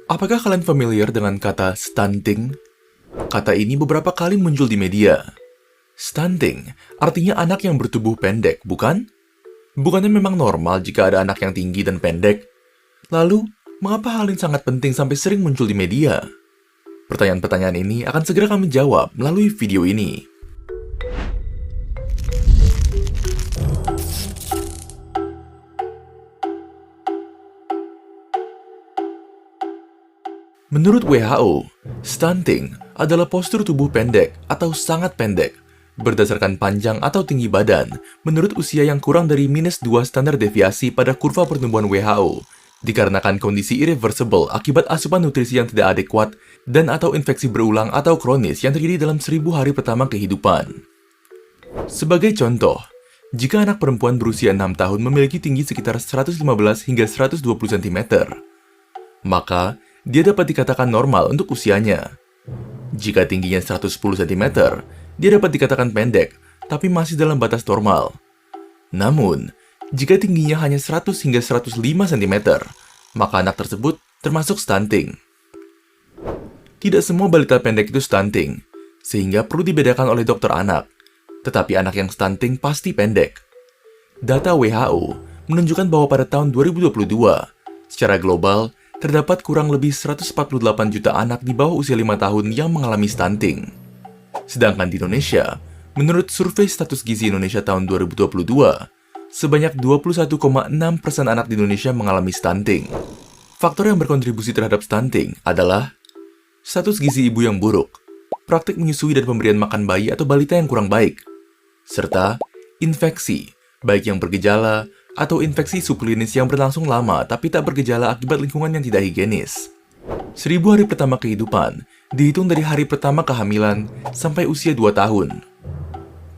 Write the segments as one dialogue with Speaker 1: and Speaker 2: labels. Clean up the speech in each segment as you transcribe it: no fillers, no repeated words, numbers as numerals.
Speaker 1: Apakah kalian familiar dengan kata stunting? Kata ini beberapa kali muncul di media. Stunting artinya anak yang bertubuh pendek, bukan? Bukannya memang normal jika ada anak yang tinggi dan pendek? Lalu, mengapa hal ini sangat penting sampai sering muncul di media? Pertanyaan-pertanyaan ini akan segera kami jawab melalui video ini. Menurut WHO, stunting adalah postur tubuh pendek atau sangat pendek berdasarkan panjang atau tinggi badan menurut usia yang kurang dari -2 standar deviasi pada kurva pertumbuhan WHO dikarenakan kondisi irreversible akibat asupan nutrisi yang tidak adekuat dan atau infeksi berulang atau kronis yang terjadi dalam 1000 hari pertama kehidupan. Sebagai contoh, jika anak perempuan berusia 6 tahun memiliki tinggi sekitar 115 hingga 120 cm, maka dia dapat dikatakan normal untuk usianya. Jika tingginya 110 cm, dia dapat dikatakan pendek, tapi masih dalam batas normal. Namun, jika tingginya hanya 100 hingga 105 cm, maka anak tersebut termasuk stunting. Tidak semua balita pendek itu stunting, sehingga perlu dibedakan oleh dokter anak. Tetapi anak yang stunting pasti pendek. Data WHO menunjukkan bahwa pada tahun 2022, secara global, terdapat kurang lebih 148 juta anak di bawah usia 5 tahun yang mengalami stunting. Sedangkan di Indonesia, menurut survei status gizi Indonesia tahun 2022, sebanyak 21,6% anak di Indonesia mengalami stunting. Faktor yang berkontribusi terhadap stunting adalah status gizi ibu yang buruk, praktik menyusui dan pemberian makan bayi atau balita yang kurang baik, serta infeksi, baik yang bergejala atau infeksi subklinis yang berlangsung lama tapi tak bergejala akibat lingkungan yang tidak higienis. 1000 hari pertama kehidupan dihitung dari hari pertama kehamilan sampai usia 2 tahun.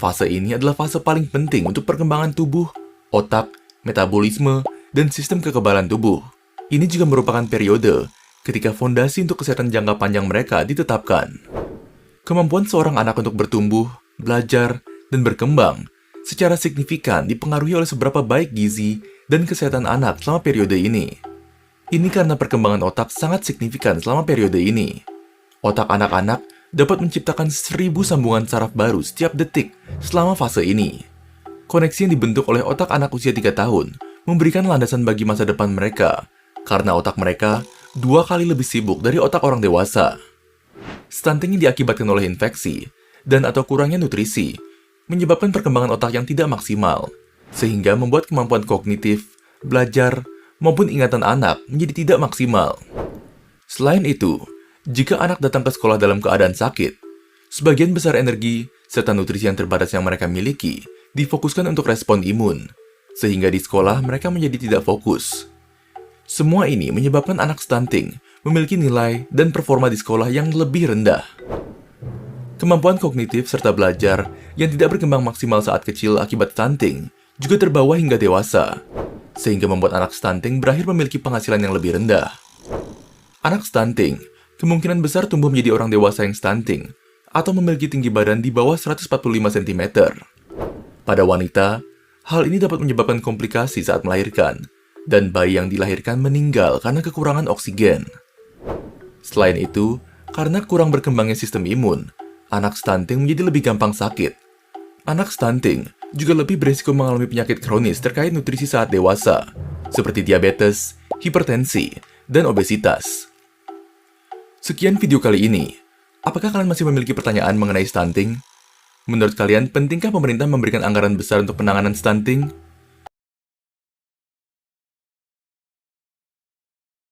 Speaker 1: Fase ini adalah fase paling penting untuk perkembangan tubuh, otak, metabolisme, dan sistem kekebalan tubuh. Ini juga merupakan periode ketika fondasi untuk kesehatan jangka panjang mereka ditetapkan. Kemampuan seorang anak untuk bertumbuh, belajar, dan berkembang secara signifikan dipengaruhi oleh seberapa baik gizi dan kesehatan anak selama periode ini. Ini karena perkembangan otak sangat signifikan selama periode ini. Otak anak-anak dapat menciptakan 1000 sambungan saraf baru setiap detik selama fase ini. Koneksi yang dibentuk oleh otak anak usia 3 tahun memberikan landasan bagi masa depan mereka, karena otak mereka 2 kali lebih sibuk dari otak orang dewasa. Stunting yang diakibatkan oleh infeksi dan atau kurangnya nutrisi menyebabkan perkembangan otak yang tidak maksimal, sehingga membuat kemampuan kognitif, belajar, maupun ingatan anak menjadi tidak maksimal. Selain itu, jika anak datang ke sekolah dalam keadaan sakit, sebagian besar energi serta nutrisi yang terbatas yang mereka miliki difokuskan untuk respon imun, sehingga di sekolah mereka menjadi tidak fokus. Semua ini menyebabkan anak stunting memiliki nilai dan performa di sekolah yang lebih rendah. Kemampuan kognitif serta belajar yang tidak berkembang maksimal saat kecil akibat stunting juga terbawa hingga dewasa, sehingga membuat anak stunting berakhir memiliki penghasilan yang lebih rendah. Anak stunting kemungkinan besar tumbuh menjadi orang dewasa yang stunting atau memiliki tinggi badan di bawah 145 cm. Pada wanita, hal ini dapat menyebabkan komplikasi saat melahirkan, dan bayi yang dilahirkan meninggal karena kekurangan oksigen. Selain itu, karena kurang berkembangnya sistem imun, anak stunting menjadi lebih gampang sakit. Anak stunting juga lebih berisiko mengalami penyakit kronis terkait nutrisi saat dewasa, seperti diabetes, hipertensi, dan obesitas. Sekian video kali ini. Apakah kalian masih memiliki pertanyaan mengenai stunting? Menurut kalian, pentingkah pemerintah memberikan anggaran besar untuk penanganan stunting?